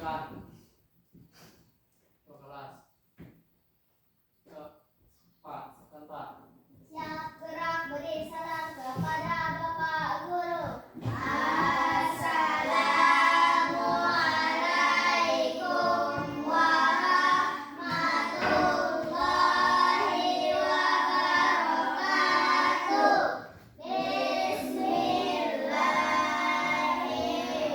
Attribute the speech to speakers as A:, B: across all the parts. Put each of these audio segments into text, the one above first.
A: silakan ke kelas. Pak, silakan Pak.
B: Siap gerak beri salam kepada Bapak Guru. Assalamualaikum warahmatullahi wabarakatuh. Bismillahirrahmanirrahim.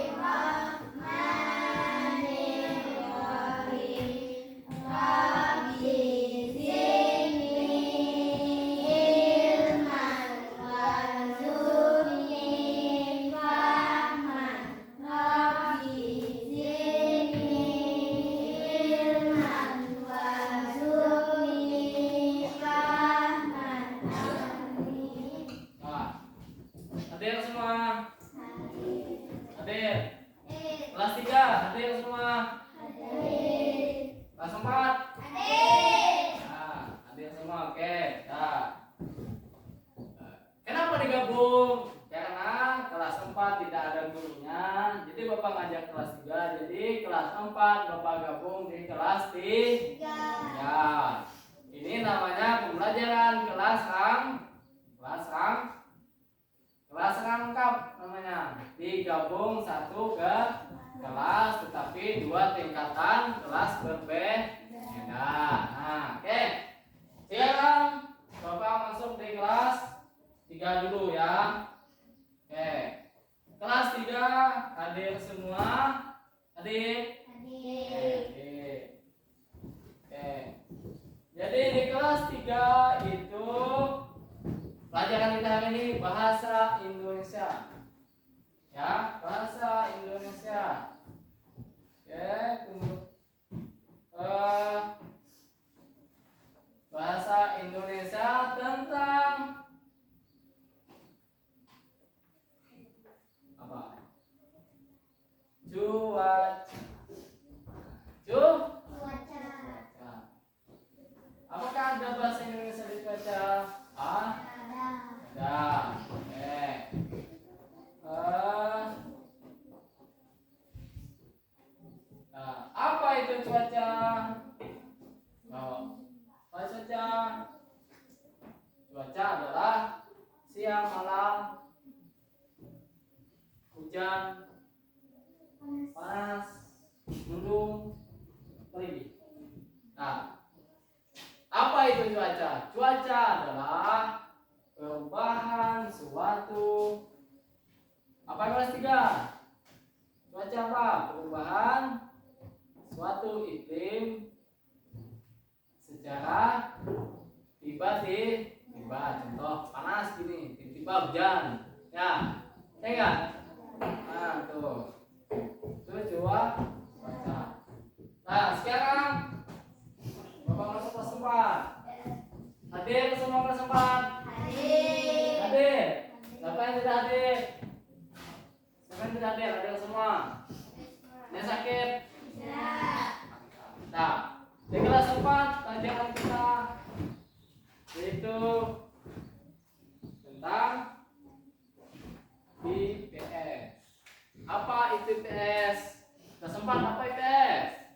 B: Rabbi zidni ilman warzuqni fahman. Rabbi zidni ilman warzuqni fahman. Amin.
A: Nah, hadir semua. Hadir. Kelas 3, hadir semua. Kelas 4. Nah, hadir semua. Oke. Nah. Kenapa digabung? Karena kelas 4 tidak ada gurunya. Jadi Bapak ngajak kelas 3. Jadi kelas 4 Bapak gabung di kelas 3. Ya. Ini namanya pembelajaran kelas rangkap namanya. Digabung satu ke kelas tetapi dua tingkatan kelas berbeda. Nah, oke. Sekarang Bapak masuk di kelas 3 dulu ya. Oke. Kelas 3 hadir semua. Hadir. Oke. Oke. Jadi di kelas 3 itu pelajaran kita hari ini bahasa Indonesia. Ya, bahasa Indonesia. Oke, bahasa Indonesia tentang apa? Cuaca. Apakah ada bahasa Indonesia di cuaca? Ada. Oke. Nah, apa itu cuaca? Apa cuaca? Cuaca adalah siang malam, hujan, panas, mendung, terik. Nah, apa itu cuaca? Cuaca adalah perubahan suatu apa kelas 3? Cuaca apa? Perubahan suatu iklim secara tiba-tiba. Contoh panas gini, tiba-tiba hujan. Ya, enggak? Nah, tuh. Itu cuaca. Nah, sekarang Bapak masuk kelas 4. Hadir semua kelas 4. Hadir. Siapa yang tidak hadir? Siapa yang tidak hadir? Hadir semua. Yang sakit? Nah, di kelas 4 pelajaran kita yaitu tentang IPS. Apa itu IPS? Kelas 4 apa IPS?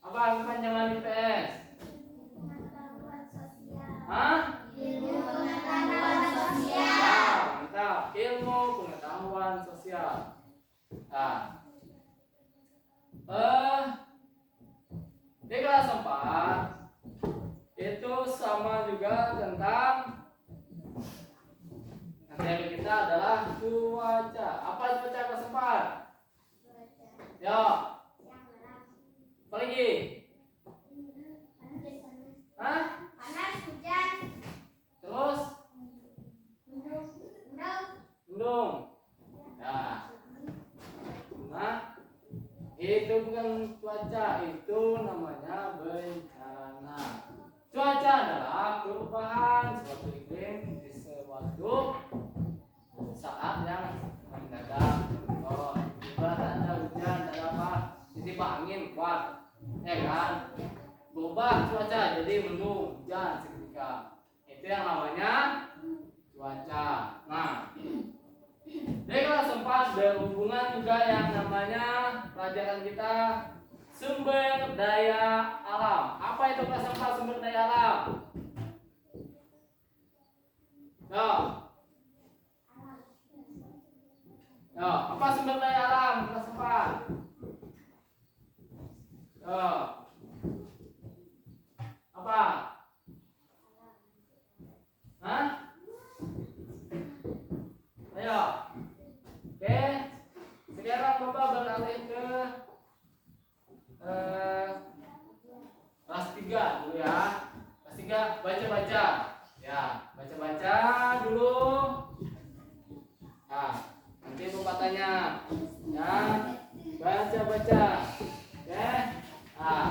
A: Apa kepanjangan IPS? Hah?
B: Ilmu pengetahuan sosial.
A: Ya, mantap. Ilmu pengetahuan sosial. Nah, di kelas 4 itu sama juga tentang materi kita adalah cuaca. Apa cuaca kelas 4? Ya. Apa lagi? Hah?
B: Panas, hujan,
A: Terus? Mendung. Ya. Nah, itu bukan cuaca, itu namanya bencana. Cuaca adalah perubahan suatu iklim di suatu saat yang mendadak. Oh, tiba-tiba ada hujan, ada apa? Tiba-tiba angin kuat, ya kan? Berubah cuaca jadi mendung, hujan seketika. Itu yang namanya cuaca. Nah, Di kelas 4 berhubungan juga yang namanya pelajaran kita sumber daya alam. Apa itu kelas 4 sumber daya alam? Yo. Yo, apa sumber daya alam kelas 4? Yo. Apa? Hah? Ayo. Oke. Sekarang Bapak beralih ke kelas 3 dulu ya. Kelas 3 baca-baca. Ya, baca-baca dulu. Nah, nanti Bapak tanya. Ya, baca-baca. Oke. Nah,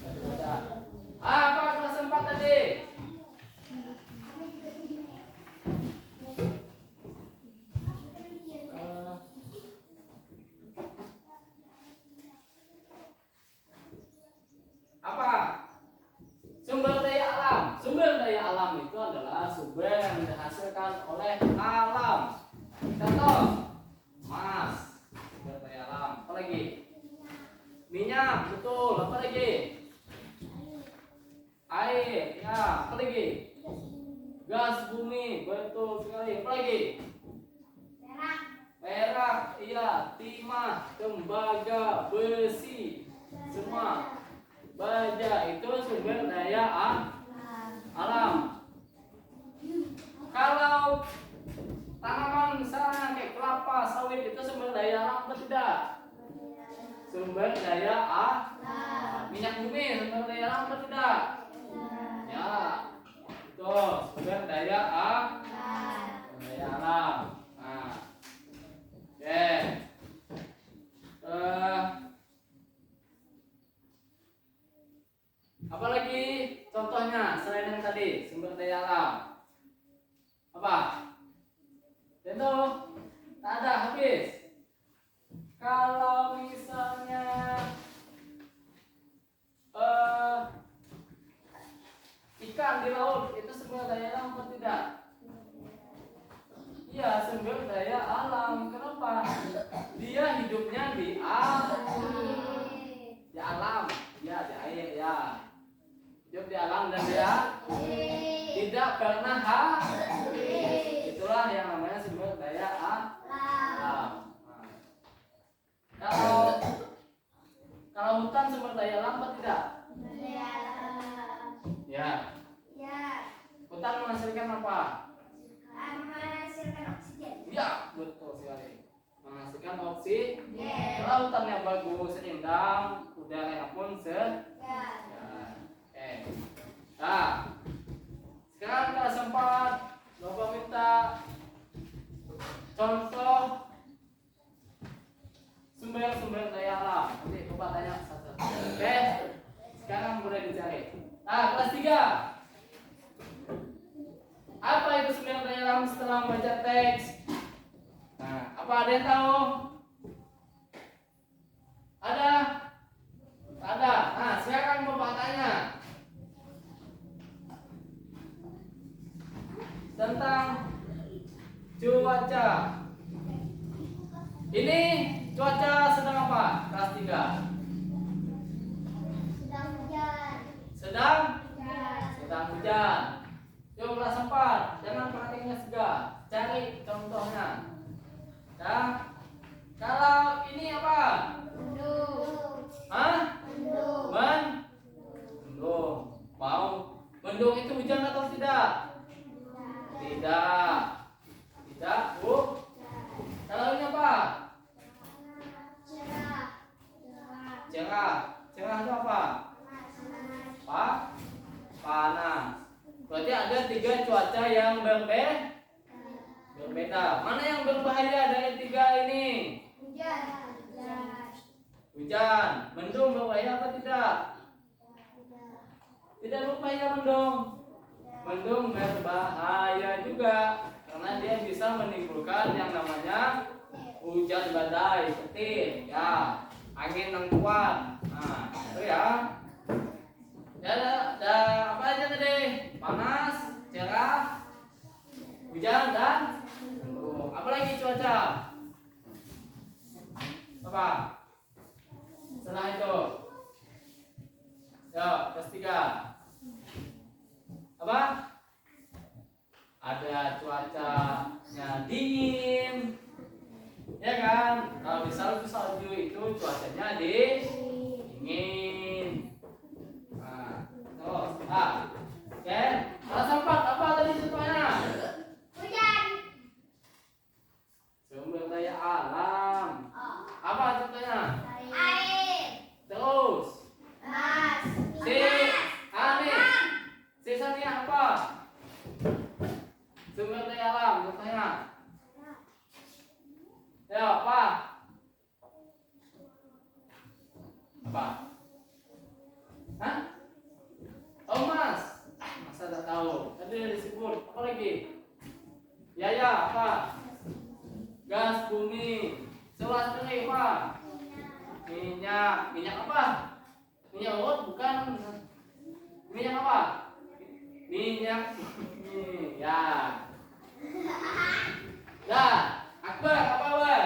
A: baca-baca. Apa kelas 4 tadi? Apa? Sumber daya alam. Sumber daya alam itu adalah sumber yang dihasilkan oleh alam. Contoh, emas, sumber daya alam. Apa lagi? Minyak, betul. Apa lagi? Air, ya. Apa lagi? Gas bumi, betul sekali. Apa lagi? Perak, iya. Timah, tembaga, besi, semua. Baja itu sumber daya alam. Kalau tanaman misalnya kayak kelapa, sawit itu sumber daya alam atau tidak? Sumber daya alam. Minyak bumi sumber daya alam atau tidak? Ya, itu sumber daya alam. Daya alam. Nah, oke. Apalagi contohnya selain yang tadi sumber daya alam? Apa? Contoh? Tak ada, habis. Kalau misalnya ikan di laut itu sumber daya alam atau tidak? Iya, sumber daya alam. Kenapa? Dia hidupnya di alam. Di alam, ya di air ya. Hidup di alam dan dia tidak pernah habis. Itulah yang namanya sumber daya alam. Kalau hutan sumber daya alam atau tidak? Ya. Hutan menghasilkan apa?
B: Menghasilkan oksigen.
A: Ya, betul sekali. Menghasilkan oksigen. Kalau hutannya bagus, indah, udaranya pun segar. Nah, sekarang kelas 4 Bapak minta contoh sumber-sumber daya alam. Nanti Bapak tanya satu. Oke, sekarang boleh dicari. Nah, kelas 3. Apa itu sumber daya alam setelah membaca teks? Nah, apa ada yang tahu? Ada? Ada. Nah, sekarang Bapak tanya tentang cuaca. Ini cuaca sedang apa? Kelas 3.
B: Sedang hujan.
A: Sedang hujan. Yuk kelas 4. Jangan perhatiannya segala. Cari contohnya. Ya. Kalau ini apa?
B: Mendung.
A: Hah?
B: Mendung.
A: Mendung. Mau? Mendung itu hujan atau tidak? Tidak. Tidak, Bu. Kalau ini apa?
B: Cerah.
A: Cerah. Cerah itu apa? Pak? Panas. Berarti ada 3 cuaca yang berbeda. Mana yang berbahaya dari 3 ini? Hujan. Mendung berbahaya apa tidak? Tidak berbahaya mendung. Mendung berbahaya juga karena dia bisa menimbulkan yang namanya hujan badai, petir, ya, angin yang kuat. Nah, itu ya. Ya, ada apa aja tadi? Panas, cerah, hujan dan mendung. Apalagi cuaca? Apa? Setelah itu, ya kelas 3. Apa? Ada cuacanya dingin, ya kan? Kalau di salju itu cuacanya dingin. Nah, terus, oke. Kelas 4 apa tadi contohnya?
B: Hujan.
A: Sumber daya alam. Apa contohnya?
B: Air.
A: Terus,
B: Gas.
A: nih, sisanya apa? Sumber daya alam contohnya. Ya, apa? Apa? Hah? Oh, Mas. Masa tak tahu? Tadi udah disebut. Apa lagi? Ya, apa? Gas bumi. Selas kering apa? Minyak. Minyak apa? Minyak urut bukan. Minyak apa? Minyak bumi. Ya. Ya. Akbar apa Akbar?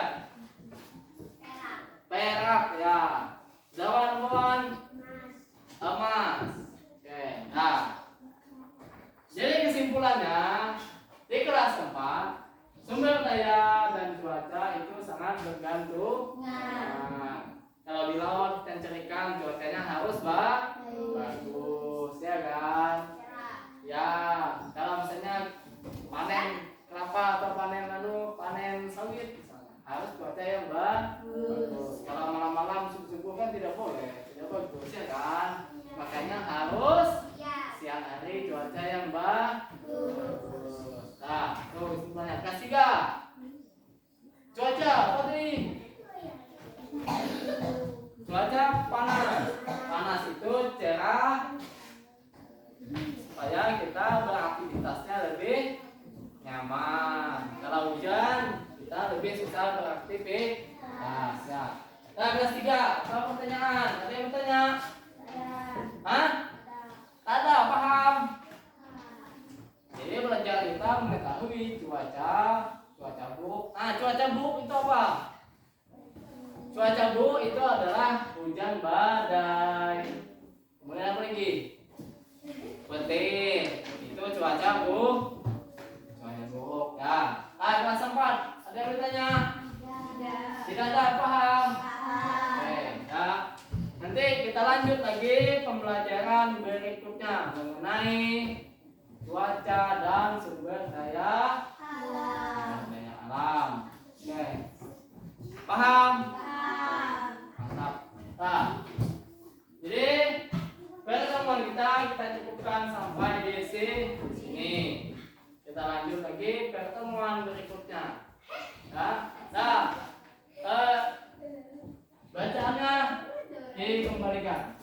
A: Perak ya. Zawan emas. Oke. Nah. Jadi kesimpulannya di kelas 4 sumber daya dan cuaca itu sangat bergantung. Nah, kalau di laut dan cerikan cuacanya harus bagus, ya kan? Ya, kalau misalnya panen kelapa atau panen sawit misalnya, harus cuaca yang bagus. Kalau malam-malam subuh-subuh kan tidak boleh, tidak bagus, ya kan? Makanya harus siang hari cuaca yang bagus. Nah, tuh kesimpulannya. Kelas 3. Cuaca apa tadi? Cuaca panas. Panas itu cerah supaya kita beraktivitasnya lebih nyaman. Kalau hujan kita lebih susah beraktivitas. Ya. Nah, kelas 3. Apa pertanyaan? Ada yang bertanya? Hah? Tak ada, paham? Jadi belajar kita mengetahui cuaca buruk. Nah, cuaca buruk itu apa? Cuaca buruk itu adalah hujan badai. Kemudian apa lagi? Petir. Itu cuaca buruk. Cuaca buruk. Ya. Kelas 4. Ada yang bertanya? Tidak ada, paham? Oke, ya. Nanti kita lanjut lagi pembelajaran berikutnya mengenai cuaca dan sumber daya alam. Oke. Paham? Mantap. Nah, jadi pertemuan kita cukupkan sampai di sini. Kita lanjut lagi pertemuan berikutnya. Ya. Nah, bacaannya dikembalikan.